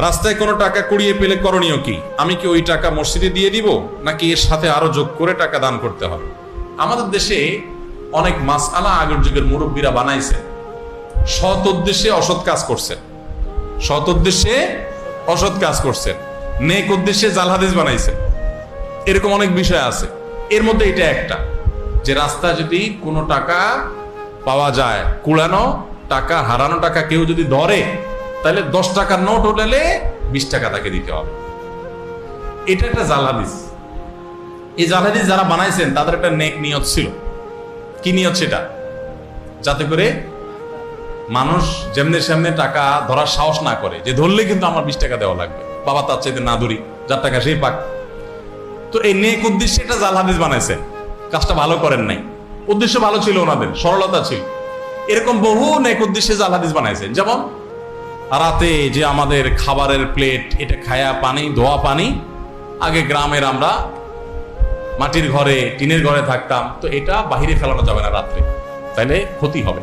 রাস্তায় কোনো টাকা কুড়িয়ে পেলে করণীয় কি? আমি কি ওই টাকা মসজিদে দিয়ে দিব, নাকি এর সাথে আরো যোগ করে টাকা দান করতে হবে? আমাদের দেশে অনেক মাসআলা আগের যুগের মুরব্বীরা বানাইছে, সৎ উদ্দেশ্যে অসৎ কাজ করছেন, সৎ উদ্দেশ্যে অসৎ কাজ করছেন, নেক উদ্দেশ্যে জাল হাদিস বানাইছে। এরকম অনেক বিষয় আছে। এর মধ্যে এটা একটা, যে রাস্তা যদি কোনো টাকা পাওয়া যায়, কুড়ানো টাকা, হারানো টাকা কেউ যদি ধরে, তাহলে 10 টাকার নোট উঠালে 20 টাকা তাকে দিতে হবে। এটা একটা জাল হাদিস। এই জাল হাদিস যারা বানাইছেন তাদের একটা নেক নিয়ত ছিল। কি নিয়ত সেটা? যাতে করে মানুষ যেমনে সামনে টাকা ধরার সাহস না করে, যে ধরলে কিন্তু আমার 20 টাকা দেওয়া লাগবে, বাবা তার চাইতে না ধরি, যার টাকা সেই পাক। তো এই নেক উদ্দেশ্যে এটা জাল হাদিস বানাইছেন, কাজটা ভালো করেন নাই। উদ্দেশ্য ভালো ছিল, ওনাদের সরলতা ছিল। এরকম বহু নেক উদ্দেশ্যে জাল হাদিস বানাইছেন। যেমন রাতে যে আমাদের খাবারের প্লেট, এটা খায়া পানি, ধোয়া পানি, আগে গ্রামের আমরা মাটির ঘরে, টিনের ঘরে থাকতাম, তো এটা বাহিরে ফেলানো যাবে না রাত্রে, তাইলে ক্ষতি হবে।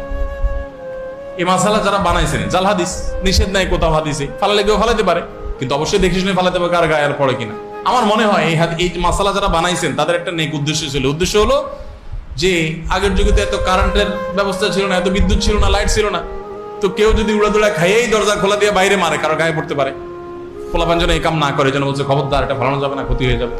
এই মাসালা যারা বানাইছেন জাল হাদিস, নিষেধ নাই কোথাও হাদিসে, ফালালে কেউ ফালাতে পারে, কিন্তু অবশ্যই দেখে শুনে ফালাতে হবে, কার গায়ে আর পড়ে কিনা। আমার মনে হয় এই মাসালা যারা বানাইছেন তাদের একটা নেক উদ্দেশ্য ছিল। উদ্দেশ্য হলো যে আগের যুগে তো এত কারেন্টের ব্যবস্থা ছিল না, এত বিদ্যুৎ ছিল না, লাইট ছিল না, তো কেউ যদি উড়াদুড়া খাইয়েই দরজা খোলা দিয়ে বাইরে মারে, কারো গায়ে পড়তে পারে, খোলা পাঞ্জনে এই কাম না করে, যেন বলছে খবরদার এটা ফালানো যাবে না, ক্ষতি হয়ে যাবে।